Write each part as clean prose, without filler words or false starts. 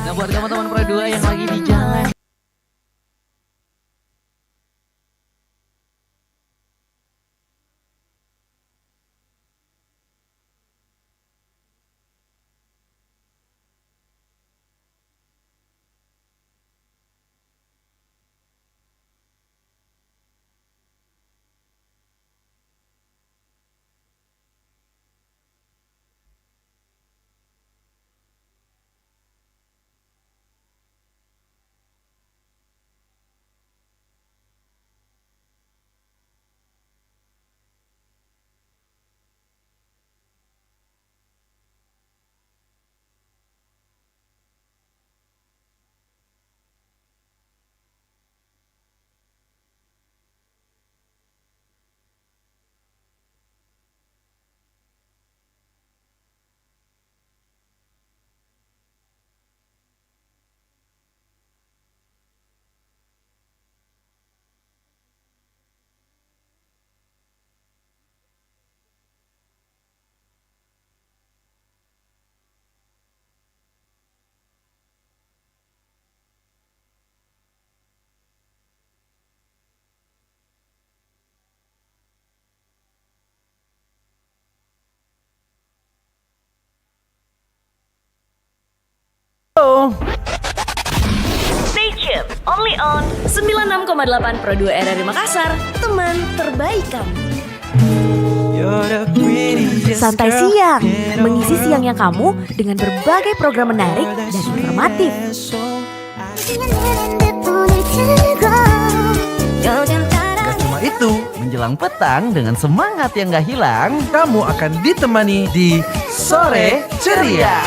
Nah buat kamu teman Pro 2 yang lagi di jalan. Stay tuned, only on 96,8 Pro 2 RRI Makassar, teman terbaik kamu. Santai siang, mengisi siangnya kamu dengan berbagai program menarik dan informatif. Gak cuma itu, menjelang petang dengan semangat yang gak hilang, Kamu akan ditemani di Sore Ceria.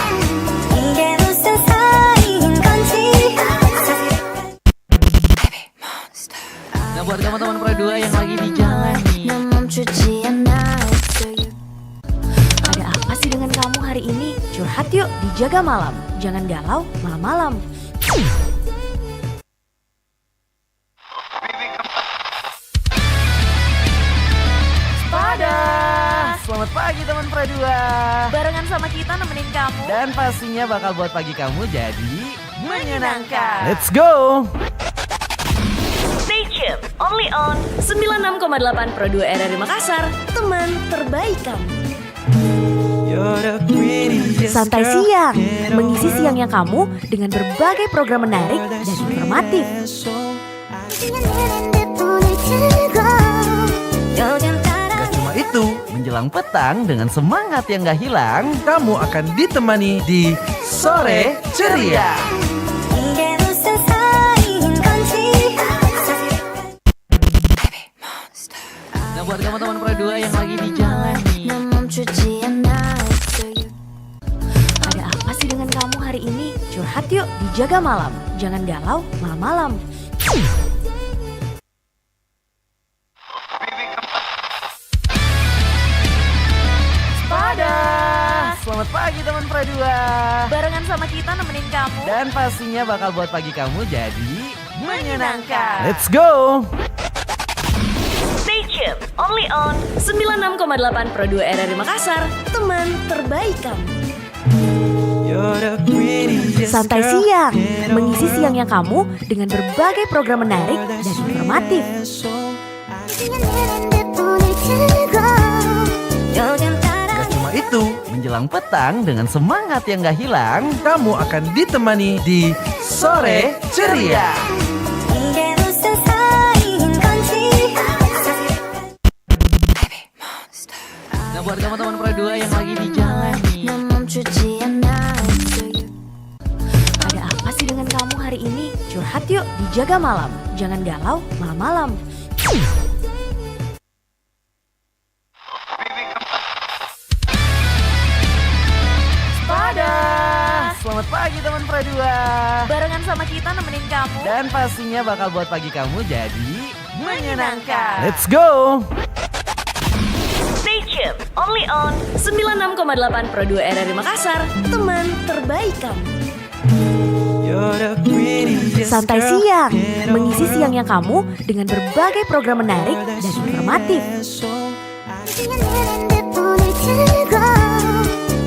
nah buat kamu teman Pro 2 yang lagi di jalan nih. Ada apa sih dengan kamu hari ini? Curhat yuk di Jaga Malam. Jangan galau malam-malam. Selamat pagi teman Pro 2. Barengan sama kita nemenin kamu. Dan pastinya bakal buat pagi kamu jadi menyenangkan. Let's go. Stay tuned, only on 96,8 Pro 2 RRI Makassar, teman terbaik kamu. Santai siang, mengisi siangnya kamu dengan berbagai program menarik dan informatif. Gak cuma itu, menjelang petang dengan semangat yang gak hilang, Kamu akan ditemani di Sore Ceria. nah buat kamu teman Pro 2 yang lagi di jalan nih. Ada apa sih dengan kamu hari ini? Curhat yuk di Jaga Malam. Jangan galau malam-malam. Selamat pagi teman Pro 2. Barengan sama kita nemenin kamu. Dan pastinya bakal buat pagi kamu jadi menyenangkan. Let's go. Stay tuned, only on 96,8 Pro 2 RRI Makassar, teman terbaik kamu. Santai siang, mengisi siangnya kamu dengan berbagai program menarik dan informatif. Gak cuma itu, menjelang petang dengan semangat yang gak hilang, Kamu akan ditemani di Sore Ceria. nah buat kamu teman Pro 2 yang lagi di jalan nih. Ada apa sih dengan kamu hari ini? Curhat yuk di Jaga Malam. Jangan galau malam-malam. Selamat pagi teman Pro 2. Barengan sama kita nemenin kamu. Dan pastinya bakal buat pagi kamu jadi menyenangkan. Let's go. Stay tuned, only on 96,8 Pro 2 RRI Makassar, teman terbaik kamu. Santai siang, mengisi siangnya kamu dengan berbagai program menarik dan informatif.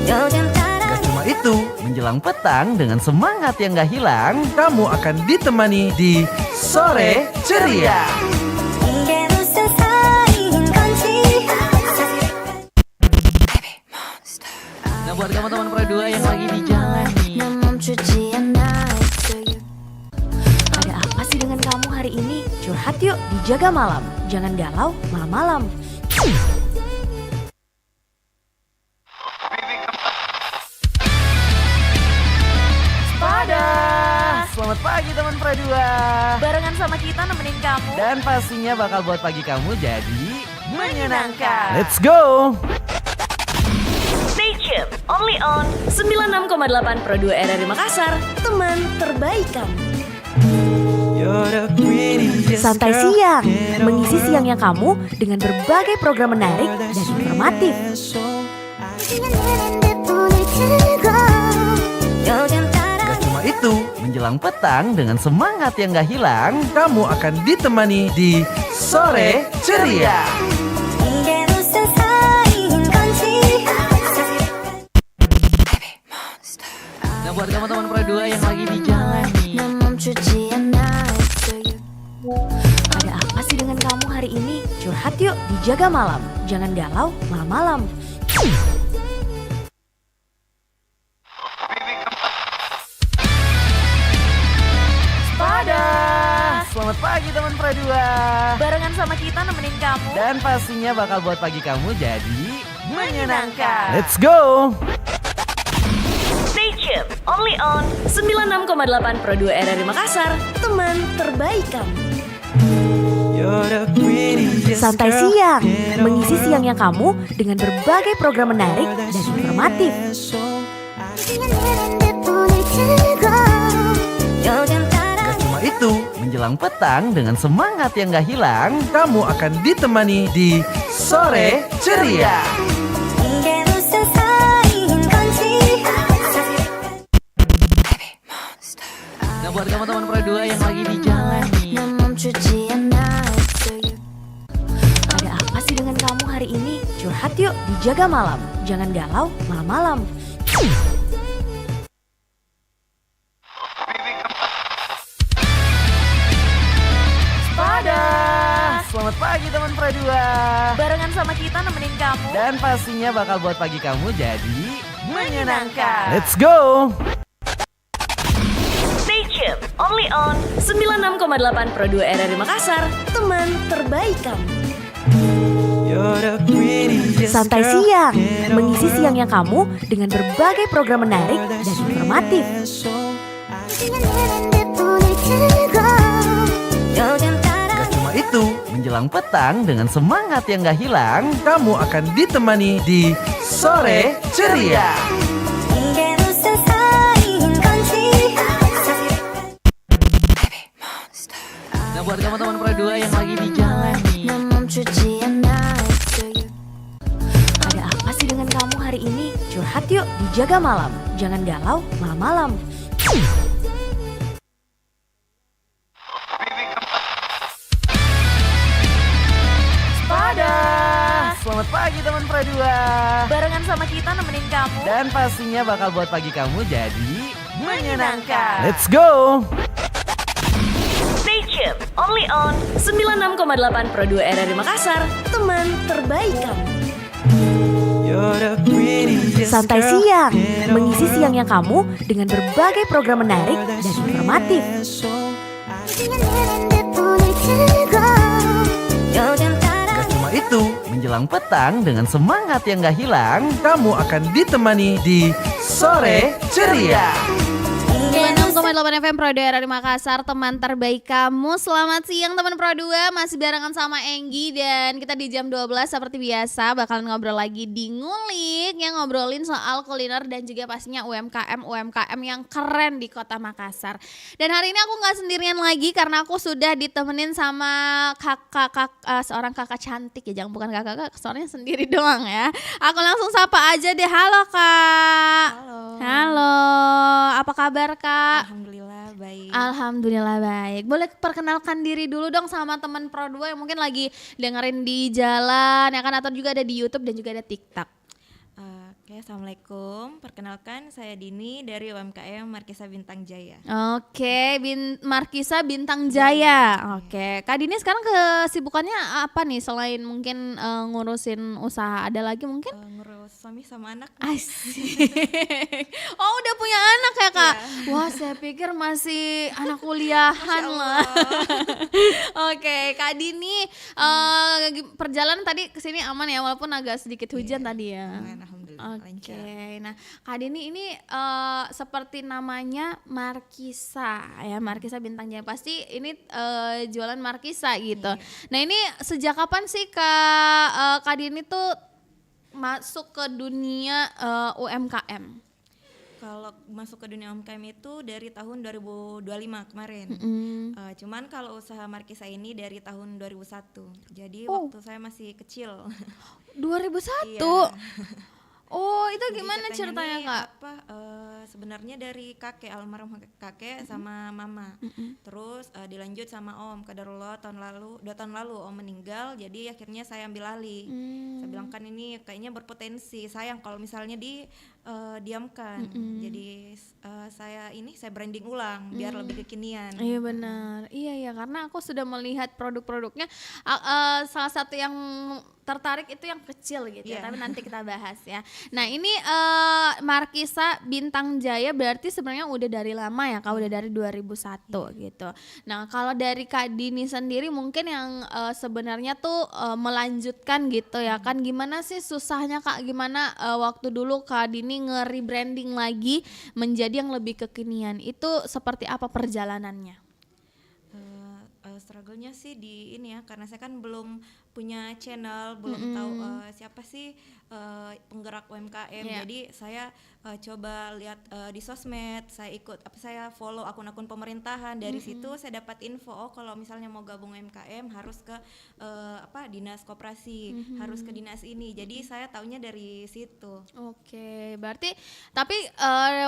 Gak cuma itu, menjelang petang dengan semangat yang gak hilang. kamu akan ditemani di Sore Ceria. 이게 무슨 사이인 건지 Nah buat kamu teman Pro 2 yang lagi di jalan nih, 난 멈추지 않아 It's you. Ada apa sih dengan kamu hari ini? Curhat yuk di Jaga Malam. Jangan galau malam-malam. selamat pagi teman Pro 2. Barengan sama kita nemenin kamu. Dan pastinya bakal buat pagi kamu jadi menyenangkan. Let's go. Stay tuned, only on 96,8 Pro 2 RRI Makassar. Teman terbaik kamu. Santai siang, mengisi siangnya kamu dengan berbagai program menarik dan informatif. 그냥 내 핸드폰을 들고 요즘 따라 Gak cuma itu, menjelang petang dengan semangat yang gak hilang. Kamu akan ditemani di Sore Ceria. 이게 무슨 사이인 건지 Nah buat kamu teman Pro 2 yang lagi di jalan nih, 난 멈추지 않아 It's you. Ada apa sih dengan kamu hari ini? Curhat yuk di Jaga Malam. Jangan galau malam-malam. selamat pagi teman Pro 2. Barengan sama kita nemenin kamu. Dan pastinya bakal buat pagi kamu jadi menyenangkan. Let's go. Stay tuned, only on 96,8 Pro 2 RRI Makassar. Teman terbaik kamu. Santai siang, mengisi siangnya kamu dengan berbagai program menarik dan informatif. 그냥 내 핸드폰을 들고 요즘 따라 Gak cuma itu, Menjelang petang dengan semangat yang gak hilang. kamu akan ditemani di Sore Ceria. 이게 무슨 사이인 건지 Nah buat kamu teman Pro 2 yang lagi di jalan nih, 난 멈추지 않아 It's you. Ada apa sih dengan kamu hari ini? Curhat yuk di Jaga Malam. Jangan galau malam-malam. selamat pagi teman Pro 2. Barengan sama kita nemenin kamu. Dan pastinya bakal buat pagi kamu jadi menyenangkan. Let's go. Stay tuned, only on 96,8 Pro 2 RRI Makassar. Teman terbaik kamu. Santai siang, mengisi siangnya kamu dengan berbagai program menarik dan informatif. 그냥 내 핸드폰을 들고 요즘 따라 Gak cuma itu, Menjelang petang dengan semangat yang gak hilang. kamu akan ditemani di Sore Ceria. 이게 무슨 사이인 건지 Nah buat kamu teman Pro 2 yang lagi di jalan nih, 난 멈추지 않아 It's you. Ada apa sih dengan kamu hari ini? Curhat yuk di Jaga Malam. Jangan galau malam-malam. selamat pagi teman Pro 2. Barengan sama kita nemenin kamu. Dan pastinya bakal buat pagi kamu jadi menyenangkan. Let's go. Stay tuned, only on 96,8 Pro 2 RRI Makassar. Teman terbaik kamu. Santai siang, mengisi siangnya kamu dengan berbagai program menarik dan informatif. 그냥 내 핸드폰을 들고 요즘 따라 Gak cuma itu, Menjelang petang dengan semangat yang gak hilang. kamu akan ditemani di Sore Ceria. 96,8 FM Pro 2 RRI Makassar, teman terbaik kamu. Selamat siang teman Pro 2, masih barengan sama Enggi. Dan kita di jam 12 seperti biasa bakalan ngobrol lagi di Ngulik, yang ngobrolin soal kuliner dan juga pastinya UMKM yang keren di kota Makassar. Dan hari ini aku gak sendirian lagi karena aku sudah ditemenin sama seorang kakak cantik ya. Jangan bukan kakak, soalnya sendiri doang ya. Aku langsung sapa aja deh. Halo Kak. Halo, apa kabar Kak? Alhamdulillah baik. Alhamdulillah baik. Boleh perkenalkan diri dulu dong sama teman Pro 2 yang mungkin lagi dengerin di jalan ya kan, atau juga ada di YouTube dan juga ada TikTok. Oke, Oke, assalamualaikum. Perkenalkan, saya Dini dari UMKM Markisa Bintang Jaya. Oke, Markisa Bintang Jaya. Oke, Kak Dini sekarang kesibukannya apa nih selain mungkin ngurusin usaha? Ada lagi mungkin? Ngurus suami sama anak. Asik. Oh, udah punya anak ya, Kak? Iya. Wah, saya pikir masih anak kuliahan lah. Oke, Kak Dini, perjalanan tadi kesini aman ya, walaupun agak sedikit hujan tadi ya. Aman, alhamdulillah, Oke, lancar. nah Kak Dini ini seperti namanya Markisa ya, Markisa Bintang Jaya. Pasti ini jualan Markisa gitu. Nah ini sejak kapan sih Kak Dini tuh masuk ke dunia UMKM? Kalau masuk ke dunia UMKM itu dari tahun 2025 kemarin. Cuman kalau usaha Markisa ini dari tahun 2001. Jadi waktu saya masih kecil. 2001? Iya. Oh itu Jadi gimana katanya ceritanya nih, Kak? Sebenarnya dari kakek, almarhum kakek sama mama. Terus dilanjut sama om. Qadarullah 2 tahun lalu om meninggal. Jadi akhirnya saya ambil alih. Saya bilang kan ini kayaknya berpotensi. Sayang kalau misalnya diamkan. Jadi saya branding ulang biar lebih kekinian. Iya benar, iya karena aku sudah melihat produk-produknya. Salah satu yang tertarik itu yang kecil gitu ya, Iya. tapi nanti kita bahas ya. Nah ini Markisa Bintang Jaya berarti sebenarnya udah dari lama ya Kak, udah dari 2001 gitu. Nah kalau dari Kak Dini sendiri mungkin yang sebenarnya tuh melanjutkan gitu ya kan, gimana sih susahnya Kak, gimana waktu dulu Kak Dini nge-rebranding lagi menjadi yang lebih kekinian, itu seperti apa perjalanannya? Struggle-nya sih di ini ya, karena saya kan belum punya channel, belum tahu siapa sih penggerak UMKM. Yeah. Jadi saya coba lihat di sosmed, saya follow akun-akun pemerintahan. Dari situ saya dapat info, oh kalau misalnya mau gabung UMKM harus ke dinas koperasi, harus ke dinas ini. Jadi saya taunya dari situ. Oke, berarti tapi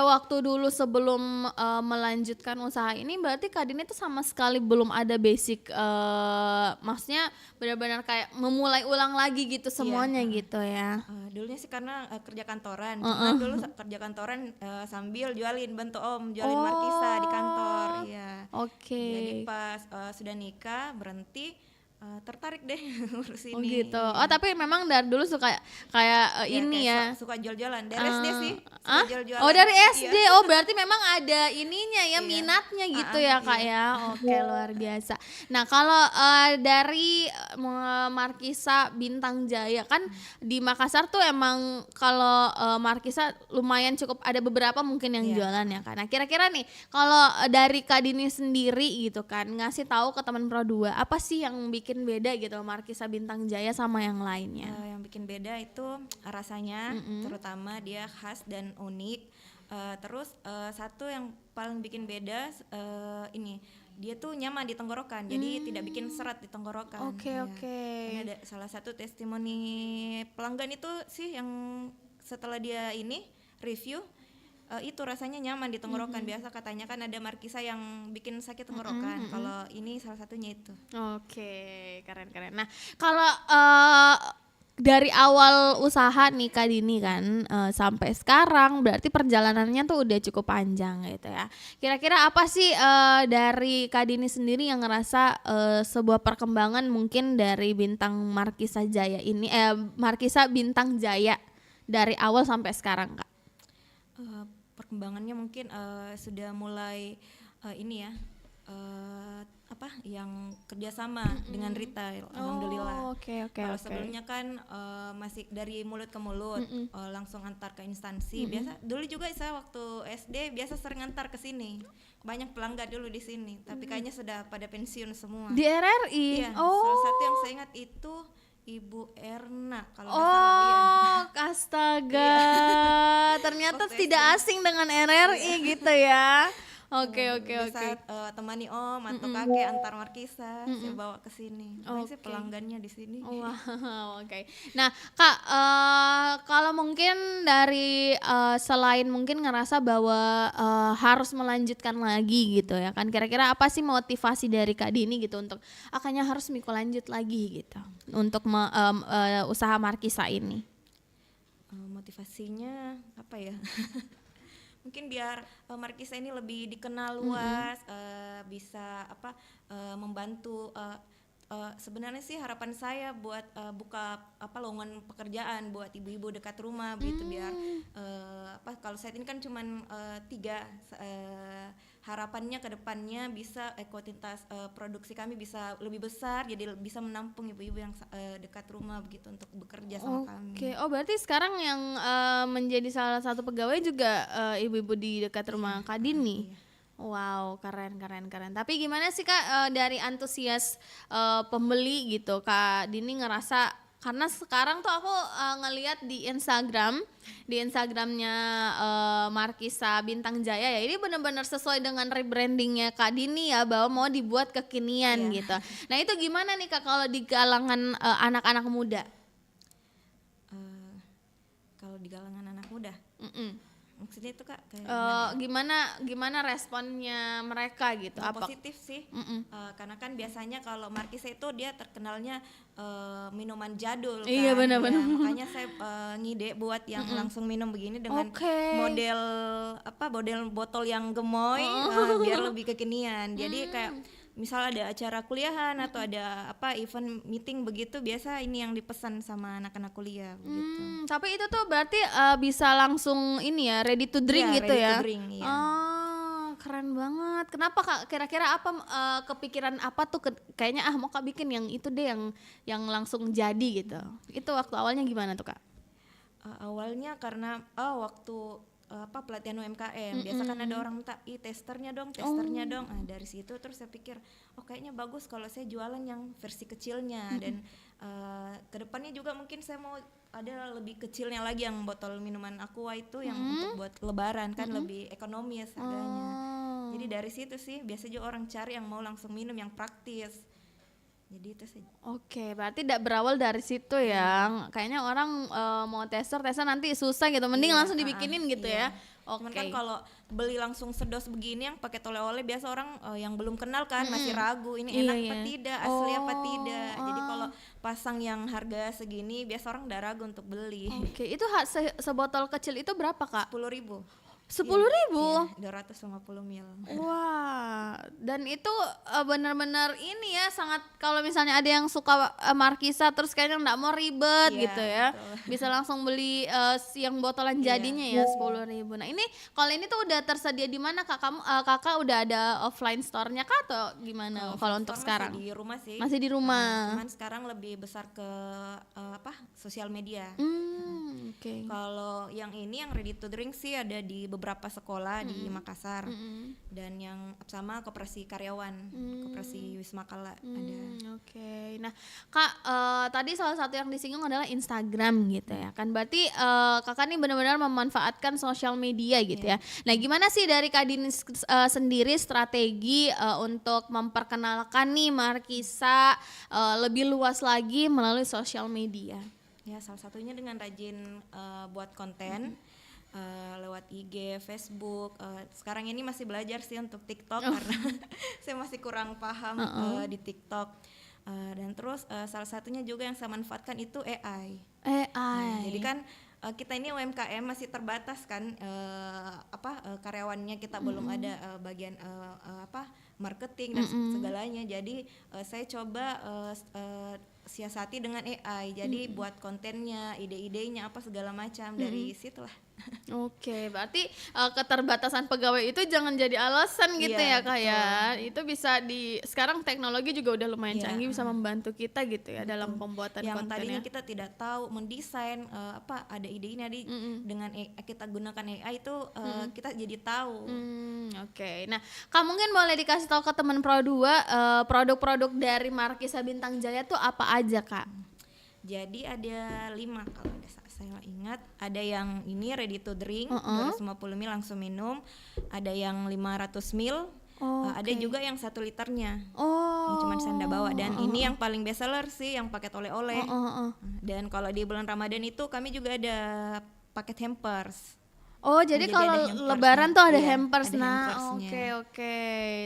waktu dulu sebelum melanjutkan usaha ini berarti Kak Dini tuh sama sekali belum ada basic, maksudnya benar-benar kayak memulai ulang lagi gitu semuanya gitu ya. Dulunya sih karena kerja kantoran, cuman dulu kerja kantoran sambil bantu om jualin Markisa di kantor, iya. Oke. Jadi pas sudah nikah berhenti, tertarik deh ngurus ini. Oh gitu. Oh tapi memang dari dulu suka kayak ini ya. Suka jual-jualan dari SD sih. Ah? Suka jual-jualan. Oh dari SD. Iya. Oh berarti memang ada ininya ya, Iya. minatnya gitu ya Kak ya. Oke, luar biasa. Nah kalau dari Markisa Bintang Jaya kan di Makassar tuh emang kalau Markisa lumayan cukup ada beberapa mungkin yang Iya. jualan ya Kak. Nah kira-kira nih kalau dari Kak Dini sendiri gitu kan ngasih tahu ke teman Pro 2 apa sih yang bikin beda gitu Markisa Bintang Jaya sama yang lainnya? Yang bikin beda itu rasanya, terutama dia khas dan unik. Terus satu yang paling bikin beda ini, dia tuh nyaman di tenggorokan, jadi tidak bikin serat di tenggorokan. Oke, Ya. oke. Karena ada salah satu testimoni pelanggan itu sih yang setelah dia ini review, itu rasanya nyaman di tenggorokan. Biasa katanya kan ada Markisa yang bikin sakit tenggorokan. Kalau ini salah satunya itu. Oke, keren-keren. Nah, kalau dari awal usaha nih Kak Dini kan sampai sekarang berarti perjalanannya tuh udah cukup panjang gitu ya. Kira-kira apa sih dari Kak Dini sendiri yang ngerasa sebuah perkembangan mungkin dari Bintang Markisa Jaya ini, Markisa Bintang Jaya dari awal sampai sekarang Kak? Perkembangannya mungkin sudah mulai ini ya, yang kerjasama dengan retail, alhamdulillah. Oke. Kalau sebelumnya kan masih dari mulut ke mulut, langsung antar ke instansi. Biasa dulu juga saya waktu SD biasa sering antar ke sini. Banyak pelanggan dulu di sini, tapi kayaknya sudah pada pensiun semua. Di RRI? Iya, salah satu yang saya ingat itu Ibu Erna kalau nggak salah, iya. Astaga, ternyata Waktu tidak SD. asing dengan RRI gitu ya. Oke. Biasa temani om atau kakek antar Markisa, saya bawa ke sini. Banyak sih Oke. pelanggannya di sini. Wow, oke. Nah, Kak, kalau mungkin dari selain mungkin ngerasa bahwa harus melanjutkan lagi gitu ya kan, kira-kira apa sih motivasi dari Kak Dini gitu untuk akhirnya harus mikul lanjut lagi gitu untuk usaha Markisa ini? Motivasinya apa ya? Mungkin biar Markisa ini lebih dikenal luas, bisa membantu. Sebenarnya sih harapan saya buat buka lowongan pekerjaan buat ibu-ibu dekat rumah begitu, biar kalau saat ini kan cuman 3, harapannya ke depannya bisa kuantitas produksi kami bisa lebih besar, jadi bisa menampung ibu-ibu yang dekat rumah begitu untuk bekerja sama kami. Oke, oh berarti sekarang yang menjadi salah satu pegawai juga ibu-ibu di dekat rumah Kak Dini. Iya. Wow, keren. Tapi gimana sih Kak dari antusias pembeli gitu, Kak Dini ngerasa, karena sekarang tuh aku ngelihat di Instagramnya Markisa Bintang Jaya ya, ini benar-benar sesuai dengan rebrandingnya Kak Dini ya, bahwa mau dibuat kekinian gitu. Nah itu gimana nih Kak kalau di kalangan anak-anak muda? Kalau di kalangan anak muda, maksudnya itu Kak kayak gimana responnya mereka gitu? Apa positif sih? Karena kan biasanya kalau Markisa itu dia terkenalnya minuman jadul kan. Iya benar. Makanya saya ngide buat yang langsung minum begini dengan model botol yang gemoy, biar lebih kekinian. Jadi kayak misal ada acara kuliahan atau ada event meeting begitu, biasa ini yang dipesan sama anak-anak kuliah begitu. Tapi itu tuh berarti bisa langsung ini ya, ready to drink Iya, gitu ready ya. to drink, iya. Oh, keren banget. Kenapa Kak? Kira-kira apa kepikiran apa tuh kayaknya mau Kak bikin yang itu deh, yang langsung jadi gitu. Itu waktu awalnya gimana tuh Kak? Awalnya karena waktu pelatihan UMKM biasa kan ada orang minta testernya dong. Nah dari situ terus saya pikir kayaknya bagus kalau saya jualan yang versi kecilnya, dan kedepannya juga mungkin saya mau ada lebih kecilnya lagi yang botol minuman aqua itu yang untuk buat lebaran kan lebih ekonomis harganya. Jadi dari situ sih biasa juga orang cari yang mau langsung minum yang praktis. Jadi itu sih. Oke, berarti berawal dari situ ya. Kayaknya orang mau tester nanti susah gitu. Mending langsung dibikinin gitu ya. Oke. Cuman kan kalau beli langsung sedos begini yang pakai oleh-oleh, biasa orang yang belum kenal kan masih ragu ini enak apa tidak, asli apa tidak. Jadi kalau pasang yang harga segini biasa orang udah ragu untuk beli. Oke, itu sebotol kecil itu berapa Kak? 10.000. 10.000? Iya, 250 ml. Wah, dan itu benar-benar ini ya, sangat, kalau misalnya ada yang suka Markisa terus kayaknya nggak mau ribet gitu ya, betul. bisa langsung beli yang botolan jadinya ya 10.000. Nah ini kalau ini tuh udah tersedia di mana Kak? Kakak udah ada offline store-nya Kak atau gimana kalau untuk sekarang? Masih di rumah sih. Masih di rumah. Cuman sekarang lebih besar ke sosial media. Oke. Kalau yang ini yang ready to drink sih ada di beberapa sekolah di Makassar, dan yang sama koperasi karyawan, koperasi Wisma Kala ada. Oke. Nah Kak, tadi salah satu yang disinggung adalah Instagram gitu ya kan, berarti kakak nih benar-benar memanfaatkan sosial media gitu ya. Nah gimana sih dari Kak Dini sendiri strategi untuk memperkenalkan nih Markisa lebih luas lagi melalui sosial media? Ya salah satunya dengan rajin buat konten lewat IG, Facebook. Sekarang ini masih belajar sih untuk TikTok karena saya masih kurang paham di TikTok. Dan terus salah satunya juga yang saya manfaatkan itu AI. Jadi kan kita ini UMKM masih terbatas kan, karyawannya kita belum ada bagian marketing dan segalanya. Jadi saya coba siasati dengan AI. Jadi buat kontennya, ide-idenya apa segala macam dari situlah. Oke, berarti keterbatasan pegawai itu jangan jadi alasan gitu ya Kak ya. Itu bisa sekarang teknologi juga udah lumayan canggih, bisa membantu kita gitu ya dalam pembuatan yang kontennya. tadinya kita tidak tahu mendesain ada ide ini dengan kita gunakan AI itu kita jadi tahu. Oke. Nah, Kak mungkin boleh dikasih tahu ke teman Pro 2 produk-produk dari Markisa Bintang Jaya tuh apa aja Kak? Jadi ada 5 kalau saya ingat. Ada yang ini ready to drink, 250 ml langsung minum. Ada yang 500 ml. Ada juga yang 1 liternya. Ini cuman saya nggak bawa. Dan ini yang paling best seller sih yang paket oleh-oleh. Dan kalau di bulan Ramadan itu kami juga ada paket hampers. Oh, jadi Jadi kalau ada hampersnya. lebaran tuh ada Iya, hampers. ada Nah, hampersnya. oke.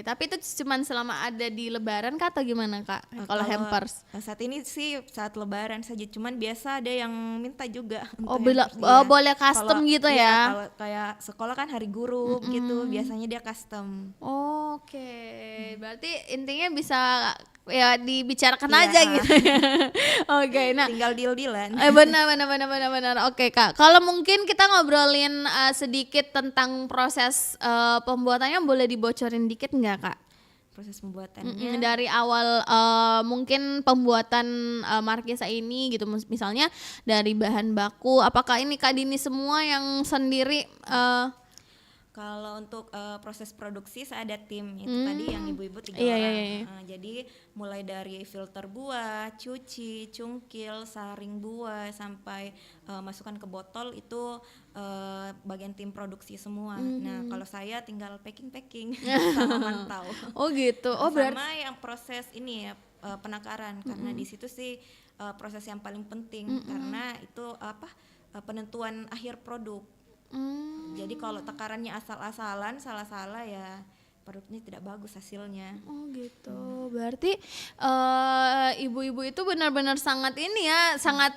Tapi itu cuman selama ada di lebaran Kak atau gimana Kak? Kalau hampers. Saat ini sih saat lebaran saja, cuman biasa ada yang minta juga Oh, untuk hampers boleh custom gitu iya, ya? Kalau kayak sekolah kan hari guru gitu, biasanya dia custom. Oke, berarti intinya bisa ya dibicarakan Iya. aja gitu ya. Oke, nah Tinggal deal-dealan. benar. Oke Kak, kalau mungkin kita ngobrolin sedikit tentang proses pembuatannya, boleh dibocorin dikit nggak Kak? Proses pembuatannya. Dari awal mungkin pembuatan markisa ini gitu, misalnya dari bahan baku, apakah ini Kak Dini semua yang sendiri? Kalau untuk proses produksi saya ada tim itu tadi yang ibu-ibu 3 Iya, orang. iya, iya. Jadi mulai dari filter buah, cuci, cungkil, saring buah sampai masukkan ke botol itu bagian tim produksi semua. Nah kalau saya tinggal packing sama mantau. Oh gitu. Oh berarti. Sama yang proses ini ya penakaran karena di situ sih proses yang paling penting karena itu penentuan akhir produk. Jadi kalau takarannya asal-asalan, salah-salah ya produknya tidak bagus hasilnya. Oh gitu. Berarti ibu-ibu itu benar-benar sangat ini ya, sangat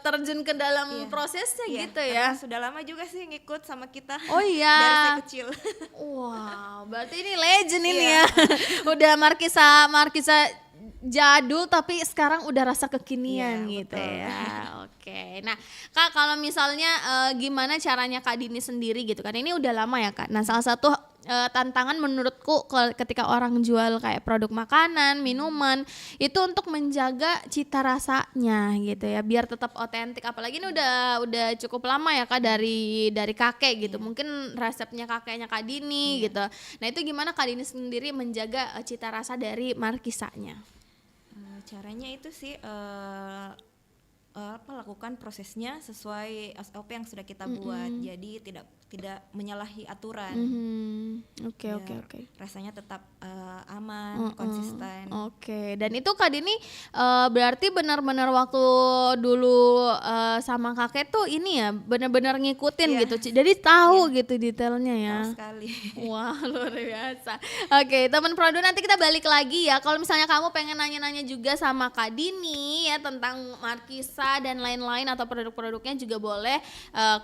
terjun ke dalam prosesnya Iya, gitu ya. karena sudah lama juga sih ngikut sama kita. Oh iya. Dari saya kecil. Wow, berarti ini legend ini ya. Udah markisa jadul tapi sekarang udah rasa kekinian Iya, gitu betul. ya. Oke. Nah, Kak kalau misalnya gimana caranya Kak Dini sendiri gitu kan. Ini udah lama ya Kak. Nah, salah satu tantangan menurutku ketika orang jual kayak produk makanan, minuman itu untuk menjaga cita rasanya gitu ya, biar tetap otentik. Apalagi ini udah cukup lama ya Kak dari kakek gitu. Mungkin resepnya kakeknya Kak Dini gitu. Nah, itu gimana Kak Dini sendiri menjaga cita rasa dari markisanya? Caranya itu sih lakukan prosesnya sesuai SOP yang sudah kita buat. Jadi tidak menyalahi aturan. Oke. Rasanya tetap aman, konsisten. Oke, dan itu Kak Dini berarti benar-benar waktu dulu sama kakek tuh ini ya benar-benar ngikutin Iya. gitu, jadi tahu gitu detailnya ya. Tahu sekali. Wah luar biasa. Oke teman Produ, nanti kita balik lagi ya. Kalau misalnya kamu pengen nanya-nanya juga sama Kak Dini ya tentang markisa dan lain-lain atau produk-produknya juga boleh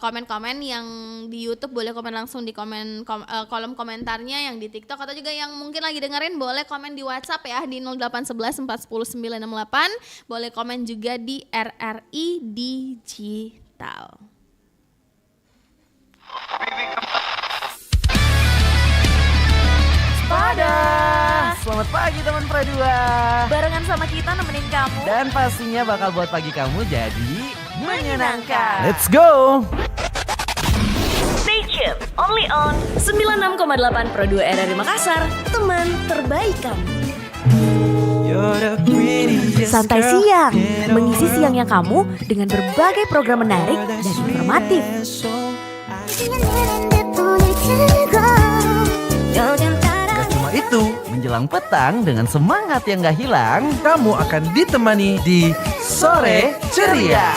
komen-komen yang di YouTube, boleh komen langsung di kolom komentarnya yang di TikTok, atau juga yang mungkin lagi dengerin boleh komen di WhatsApp ya di 0811 410 968. Boleh komen juga di RRI Digital. Selamat pagi teman Pradua. Barengan sama kita nemenin kamu. Dan pastinya bakal buat pagi kamu jadi menyenangkan. Let's Let's go. Stay tuned, only on 96,8 Pro 2 RRI Makassar, teman terbaik kamu. Santai siang, mengisi siangnya kamu dengan berbagai program menarik dan informatif. Gak cuma itu, menjelang petang dengan semangat yang gak hilang, Kamu akan ditemani di Sore Ceria.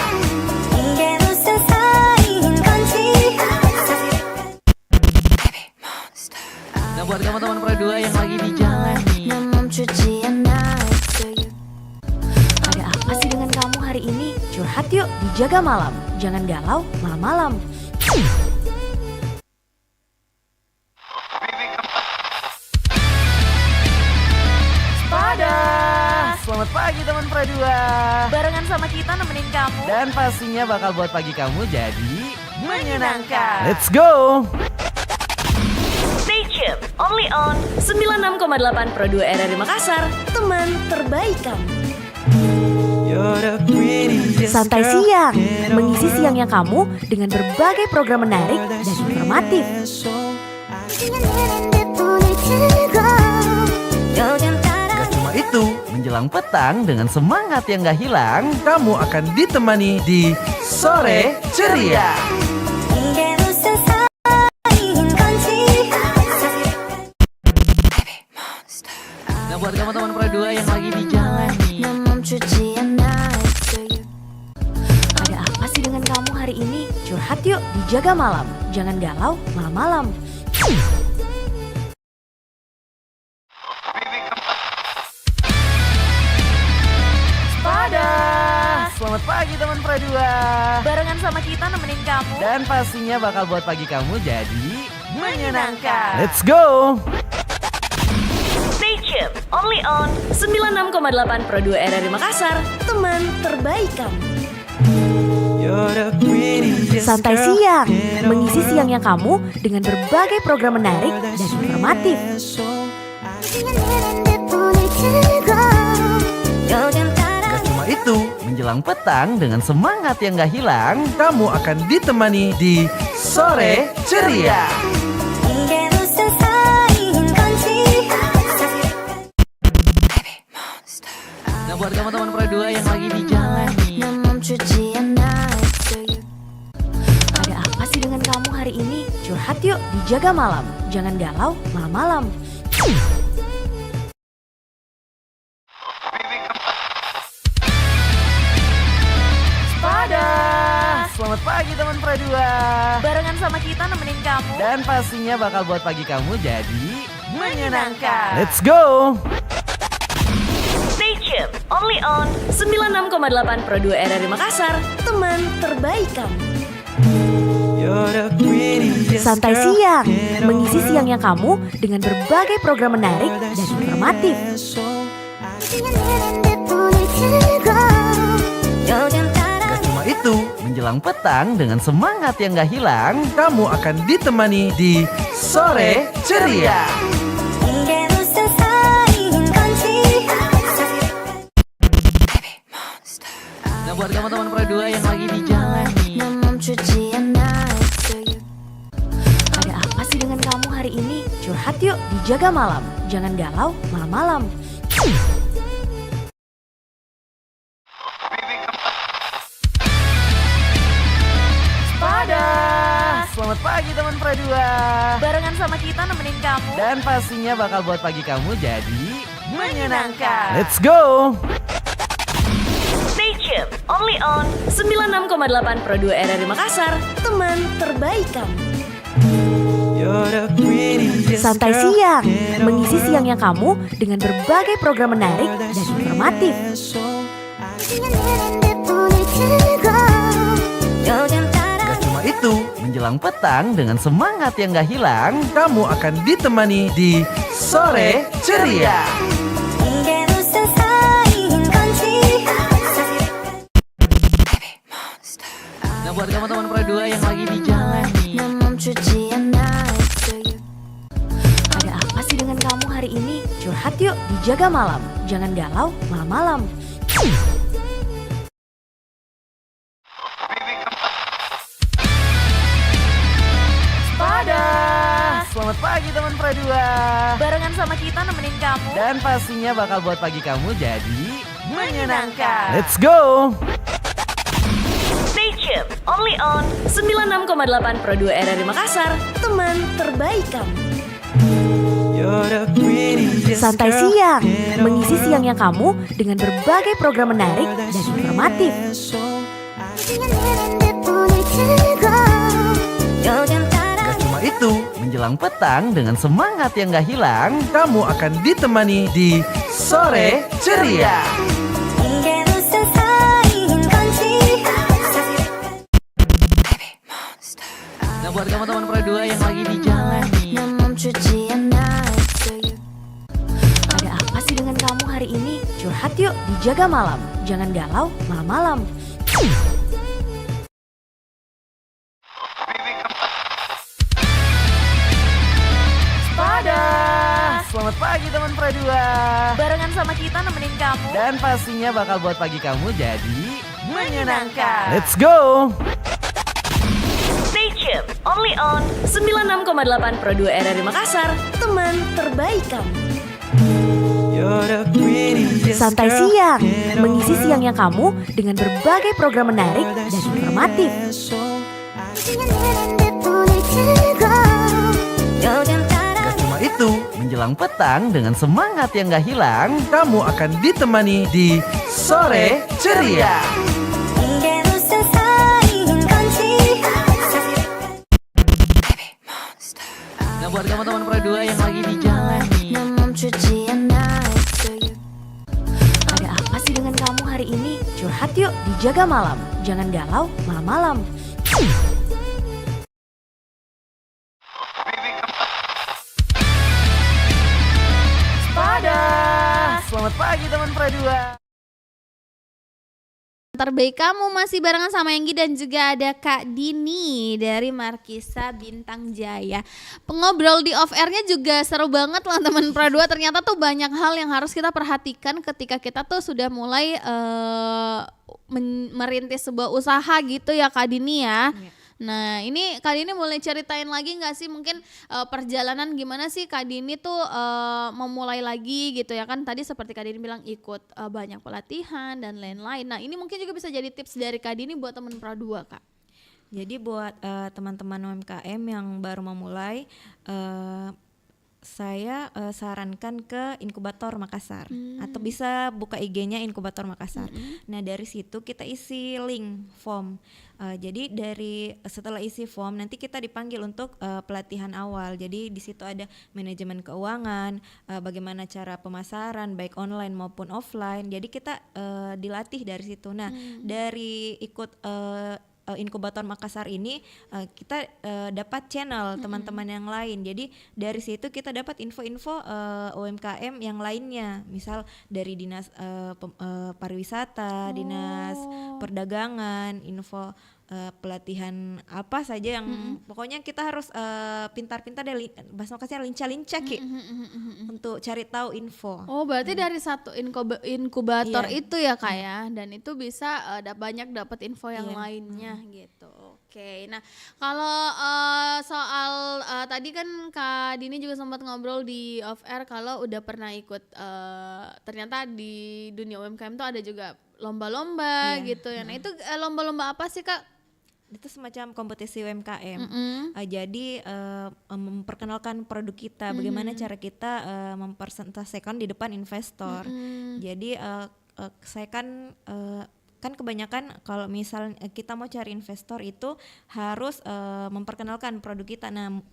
nah buat kamu teman Pradua yang lagi di jalan nih, Ada apa sih dengan kamu hari ini? Curhat yuk di Jaga Malam. Jangan galau malam-malam. selamat pagi teman Pradua. Barengan sama kita nemenin kamu. Dan pastinya bakal buat pagi kamu jadi menyenangkan. Let's Let's go. Stay tuned, only on 96,8 Pro 2 RRI Makassar, teman terbaik kamu. Santai siang, mengisi siangnya kamu dengan berbagai program menarik dan informatif. Gak cuma itu, menjelang petang dengan semangat yang gak hilang, Kamu akan ditemani di Sore Ceria. nah buat kamu teman Pradua yang lagi di jalan nih, Ada apa sih dengan kamu hari ini? Curhat yuk di Jaga Malam. Jangan galau malam-malam. Selamat pagi teman Produa. Barengan sama kita nemenin kamu. Dan pastinya bakal buat pagi kamu jadi Menyenangkan. Let's go. Stay tuned, only on 96,8 Pro 2 RRI Makassar, teman terbaik kamu. Santai siang, mengisi siangnya kamu dengan berbagai program menarik dan informatif. Gak cuma itu, menjelang petang dengan semangat yang gak hilang, kamu akan ditemani di Sore Ceria. Nah buat kamu teman Produa yang lagi di jalan nih, Ada apa sih dengan kamu hari ini? Curhat yuk di Jaga Malam. Jangan galau malam-malam. selamat pagi teman Produa. Barengan sama kita nemenin kamu. Dan pastinya bakal buat pagi kamu jadi Menyenangkan. Let's go. Stay tuned, only on 96,8 Pro 2 RRI Makassar, teman terbaik kamu. Santai siang, mengisi siangnya kamu dengan berbagai program menarik dan informatif. Gak cuma itu, menjelang petang dengan semangat yang gak hilang, kamu akan ditemani di Sore Ceria. Nah buat kamu teman Produa yang lagi di jalan nih, Ada apa sih dengan kamu hari ini? Curhat yuk di Jaga Malam. Jangan galau malam-malam. selamat pagi teman Produa. Barengan sama kita nemenin kamu. Dan pastinya bakal buat pagi kamu jadi Menyenangkan. Let's go. Stay tuned, only on 96,8 Pro 2 RRI Makassar, teman terbaik kamu. Santai siang, mengisi siangnya kamu dengan berbagai program menarik dan informatif. Gak cuma itu, menjelang petang dengan semangat yang gak hilang, kamu akan ditemani di Sore Ceria. Nah buat kamu teman Produa yang lagi di jalan nih, Ada apa sih dengan kamu hari ini? Curhat yuk di Jaga Malam. Jangan galau malam-malam. selamat pagi teman Produa. Barengan sama kita nemenin kamu. Dan pastinya bakal buat pagi kamu jadi Menyenangkan. Let's go. Stay tuned, only on 96,8 Pro 2 RRI Makassar, teman terbaik kamu. Santai siang, mengisi siangnya kamu dengan berbagai program menarik dan informatif. Gak cuma itu, menjelang petang dengan semangat yang gak hilang, kamu akan ditemani di Sore Ceria. Nah buat kamu teman Produa yang lagi di jalan nih, Ada apa sih dengan kamu hari ini? Curhat yuk di Jaga Malam. Jangan galau malam-malam. selamat pagi teman Produa. Barengan sama kita nemenin kamu. Dan pastinya bakal buat pagi kamu jadi Menyenangkan. Let's go. Stay tuned, only on 96,8 Pro 2 RRI Makassar, teman terbaik kamu. Santai siang, mengisi siangnya kamu dengan berbagai program menarik dan informatif. Gak cuma itu, menjelang petang dengan semangat yang gak hilang, kamu akan ditemani di Sore Ceria. teman-teman Pro 2 yang lagi di jalan nih. 난 멈추지 않아 So you Ada apa sih dengan kamu hari ini? Curhat yuk di Jaga Malam. Jangan galau malam-malam. Selamat pagi teman Pro 2. Terbaik kamu masih barengan sama Enggi dan juga ada Kak Dini dari Markisa Bintang Jaya. Pengobrol di off airnya juga seru banget lah teman Pro 2. Ternyata tuh banyak hal yang harus kita perhatikan ketika kita tuh sudah mulai merintis sebuah usaha gitu ya Kak Dini ya. Nah ini Kak Dini boleh ceritain lagi gak sih mungkin perjalanan gimana sih Kak Dini tuh memulai lagi gitu ya kan, tadi seperti Kak Dini bilang ikut banyak pelatihan dan lain-lain. Nah ini mungkin juga bisa jadi tips dari Kak Dini buat teman Pro 2 Kak. Jadi buat teman-teman UMKM yang baru memulai, saya sarankan ke Inkubator Makassar atau bisa buka IG-nya Inkubator Makassar. Nah dari situ kita isi link form. Jadi setelah isi form nanti kita dipanggil untuk pelatihan awal. Jadi di situ ada manajemen keuangan, bagaimana cara pemasaran baik online maupun offline. Jadi kita dilatih dari situ. Nah dari ikut Inkubator Makassar ini kita dapat channel teman-teman yang lain. Jadi dari situ kita dapat info-info UMKM yang lainnya, misal dari dinas pariwisata, dinas perdagangan, info pelatihan apa saja yang pokoknya kita harus pintar-pintar deh, bahasa Makassar lincah-lincah Ki, untuk cari tahu info. Oh berarti dari satu inkubator Iya. itu ya Kak ya, dan itu bisa banyak dapat info yang Iya. lainnya gitu. Oke, nah kalau soal tadi kan Kak Dini juga sempat ngobrol di off air kalau udah pernah ikut ternyata di dunia UMKM tuh ada juga lomba-lomba Iya. gitu ya. Nah itu lomba-lomba apa sih Kak? Itu semacam kompetisi UMKM. Jadi memperkenalkan produk kita, bagaimana cara kita mempresentasikan di depan investor. Jadi saya kan kebanyakan kalau misal kita mau cari investor itu harus memperkenalkan produk kita. Nah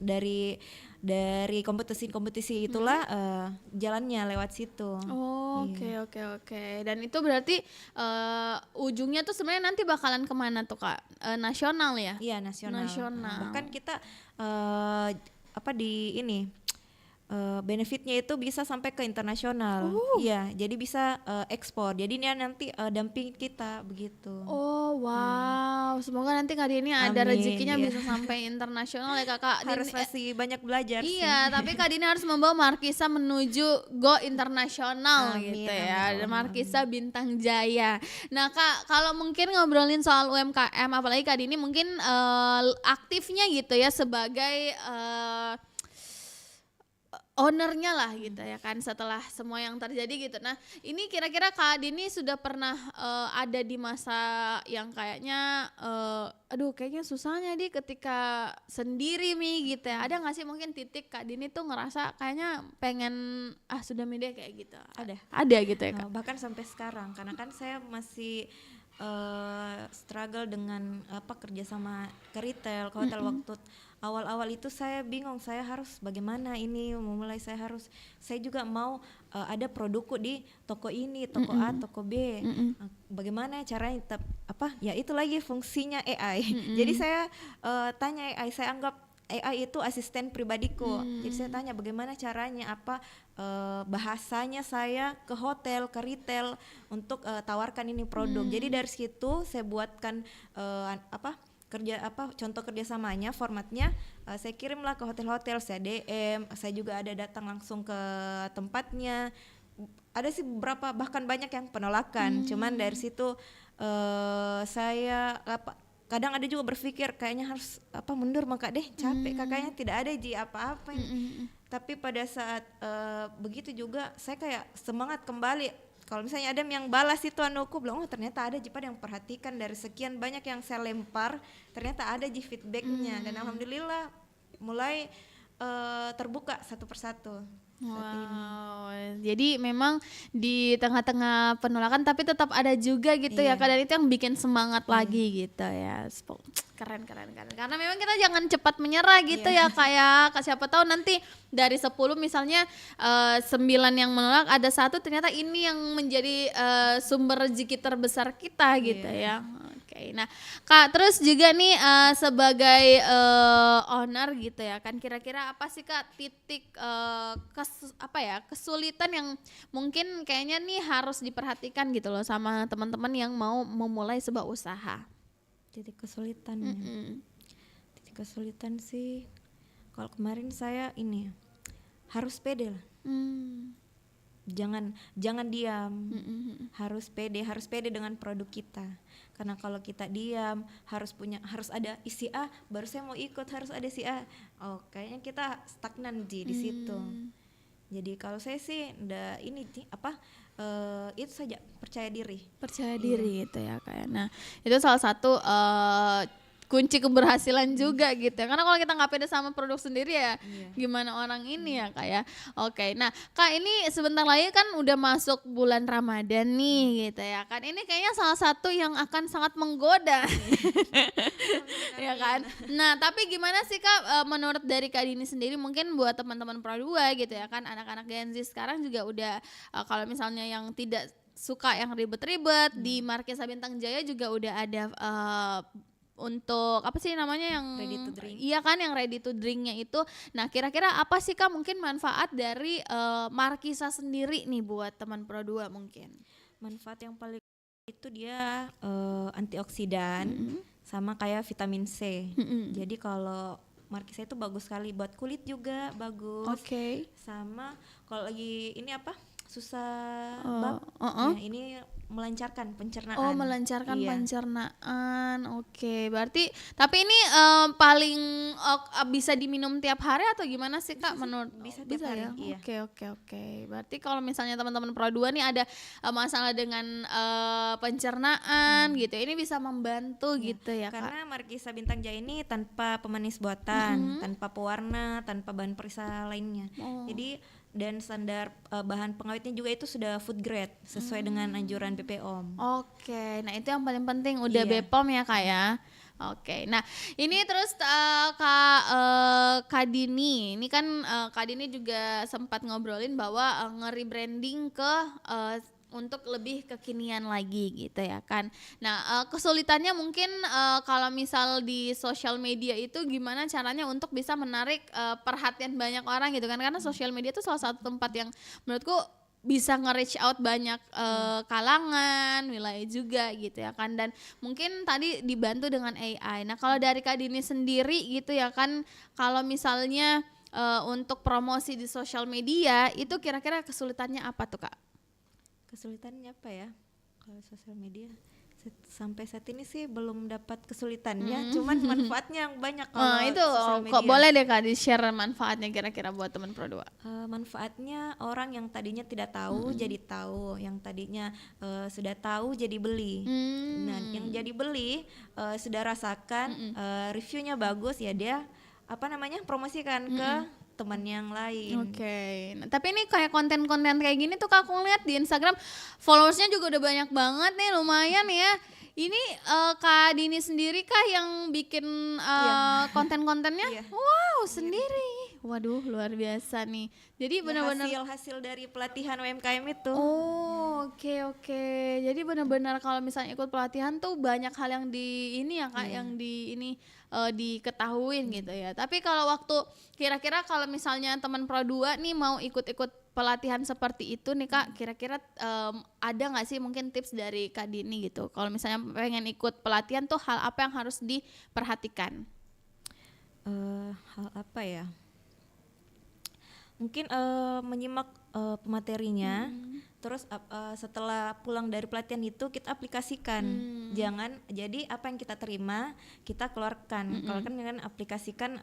dari kompetisi itulah jalannya lewat situ. Oh, oke. Dan itu berarti ujungnya tuh sebenarnya nanti bakalan kemana tuh Kak? Nasional ya? Iya nasional. Nasional. Bahkan kita benefitnya itu bisa sampai ke internasional. Iya, jadi bisa ekspor. Jadi dia nanti damping kita begitu. Oh wow, semoga nanti Kak Dini ada Amin, rezekinya iya. bisa sampai internasional ya Kakak. Harus masih banyak belajar sih. Iya, tapi Kak Dini harus membawa Markisa menuju go internasional Amin, gitu amin, ya. amin. Markisa Bintang Jaya. Nah Kak, kalau mungkin ngobrolin soal UMKM, apalagi Kak Dini mungkin aktifnya gitu ya sebagai ownernya lah gitu ya kan setelah semua yang terjadi gitu. Nah ini kira-kira Kak Dini sudah pernah ada di masa yang kayaknya aduh kayaknya susahnya di ketika sendiri Mi gitu ya. Ada gak sih mungkin titik Kak Dini tuh ngerasa kayaknya pengen sudah media kayak gitu? Ada gitu ya Kak? Bahkan sampai sekarang karena kan saya masih struggle dengan kerja sama ke retail, ke hotel. Waktu awal-awal itu saya bingung, saya harus bagaimana ini memulai, saya juga mau ada produkku di toko ini, toko A, toko B. Bagaimana caranya ya itu lagi fungsinya AI. Jadi saya tanya AI, saya anggap AI itu asisten pribadiku. Jadi saya tanya bagaimana caranya, bahasanya saya ke hotel, ke retail untuk tawarkan ini produk. Jadi dari situ saya buatkan contoh kerjasamanya, formatnya saya kirimlah ke hotel-hotel, saya DM, saya juga ada datang langsung ke tempatnya. Ada sih beberapa, bahkan banyak yang penolakan. Cuman dari situ saya kadang ada juga berpikir kayaknya harus mundur maka deh, capek kakaknya tidak ada apa-apa. Tapi pada saat begitu juga saya kayak semangat kembali. Kalau misalnya ada yang balas itu anuku bilang, ternyata ada Jipa yang perhatikan dari sekian banyak yang saya lempar, ternyata ada feedbacknya. Dan alhamdulillah mulai terbuka satu persatu. saat ini. Wow, jadi memang di tengah-tengah penolakan tapi tetap ada juga gitu ya Iya. Kak, dan itu yang bikin semangat lagi gitu ya. Keren. Karena memang kita jangan cepat menyerah gitu ya Kak ya. Siapa tahu nanti dari 10 misalnya 9 yang menolak, ada satu ternyata ini yang menjadi sumber rezeki terbesar kita gitu ya. Oke, nah Kak, terus juga nih sebagai owner gitu ya kan, kira-kira apa sih Kak titik kesulitan yang mungkin kayaknya nih harus diperhatikan gitu loh sama teman-teman yang mau memulai sebuah usaha? Titik kesulitannya. Titik kesulitan sih kalau kemarin saya ini harus pede lah. Jangan diam. Harus pede dengan produk kita. Karena kalau kita diam, harus ada isi A, baru saya mau ikut, harus ada isi A. Oh, kayaknya kita stagnan di situ. Jadi kalau saya sih itu saja, percaya diri. Percaya diri gitu ya kayak. Nah, itu salah satu kunci keberhasilan juga gitu ya. Karena kalau kita nggak pede sama produk sendiri ya gimana orang ini ya Kak ya. Oke, nah Kak, ini sebentar lagi kan udah masuk bulan Ramadan nih gitu ya kan. Ini kayaknya salah satu yang akan sangat menggoda. Ya kan. Nah, tapi gimana sih Kak menurut dari Kak Dini sendiri, mungkin buat teman-teman Pro 2 gitu ya kan, anak-anak Gen Z sekarang juga udah kalau misalnya yang tidak suka yang ribet-ribet, di Markisa Bintang Jaya juga udah ada untuk apa sih namanya yang Ready to drink. Iya kan, yang ready to drinknya itu. Nah, kira-kira apa sih Kak mungkin manfaat dari Markisa sendiri nih buat teman Pro 2 mungkin? Manfaat yang paling itu dia antioksidan sama kayak vitamin C. Jadi kalau Markisa itu bagus sekali buat kulit juga bagus. Oke. Sama kalau lagi ini susah bab, ya, ini melancarkan pencernaan. Oh, melancarkan Iya. pencernaan. Oke, berarti tapi ini paling bisa diminum tiap hari atau gimana sih Kak menurut? Bisa tiap hari, ya. iya. Oke. Berarti kalau misalnya teman-teman Pro 2 nih ada masalah dengan pencernaan gitu, ini bisa membantu gitu ya Kak. Karena Markisa Bintang Jaya ini tanpa pemanis buatan, tanpa pewarna, tanpa bahan perisa lainnya. Jadi dan standar bahan pengawetnya juga itu sudah food grade sesuai dengan anjuran BPOM. Oke, nah itu yang paling penting udah Iya. BPOM ya Kak ya. Oke, nah ini terus Kak Dini, ini kan Kak Dini juga sempat ngobrolin bahwa nge-rebranding ke untuk lebih kekinian lagi gitu ya kan. Nah kesulitannya mungkin kalau misal di sosial media itu gimana caranya untuk bisa menarik perhatian banyak orang gitu kan, karena sosial media itu salah satu tempat yang menurutku bisa nge-reach out banyak kalangan, wilayah juga gitu ya kan. Dan mungkin tadi dibantu dengan AI. Nah kalau dari Kak Dini sendiri gitu ya kan, kalau misalnya untuk promosi di sosial media itu kira-kira kesulitannya apa tuh Kak? Kesulitannya apa ya? Kalau sosial media sampai saat ini sih belum dapat kesulitannya, cuman manfaatnya yang banyak kalau itu sosial kok media. boleh deh Kak di-share manfaatnya kira-kira buat teman Pro 2. Manfaatnya orang yang tadinya tidak tahu jadi tahu, yang tadinya sudah tahu jadi beli. Nah, yang jadi beli sudah rasakan reviewnya bagus ya, dia promosikan ke teman yang lain. Oke. Nah, tapi ini kayak konten-konten kayak gini tuh Kak, aku lihat di Instagram followersnya juga udah banyak banget nih, lumayan ya. Ini Kak Dini sendiri kah yang bikin konten-kontennya? Iya. Wow, sendiri. Waduh, luar biasa nih. Jadi benar-benar hasil dari pelatihan UMKM itu. Oh, oke. Jadi benar-benar kalau misalnya ikut pelatihan tuh banyak hal yang di ini ya Kak, yang diketahuin gitu ya. Tapi kalau waktu kira-kira kalau misalnya teman Pro 2 nih mau ikut-ikut pelatihan seperti itu nih Kak, kira-kira ada nggak sih mungkin tips dari Kak Dini gitu? Kalau misalnya pengen ikut pelatihan tuh hal apa yang harus diperhatikan? Hal apa ya? Mungkin menyimak pematerinya, terus setelah pulang dari pelatihan itu kita aplikasikan. Jangan jadi apa yang kita terima kita keluarkan. Dengan aplikasikan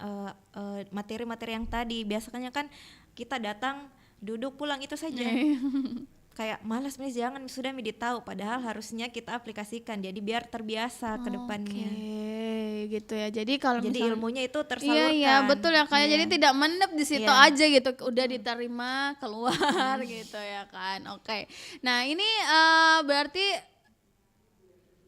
materi-materi yang tadi. Biasanya kan kita datang duduk pulang itu saja. Kayak malas nih, jangan, sudah tahu, padahal harusnya kita aplikasikan jadi biar terbiasa ke depannya. gitu ya. Jadi kalau Jadi misalnya ilmunya itu iya tersalurkan. iya betul ya kayak Iya. jadi tidak mendep di situ Iya. aja gitu udah diterima keluar gitu ya kan. Oke. Nah ini berarti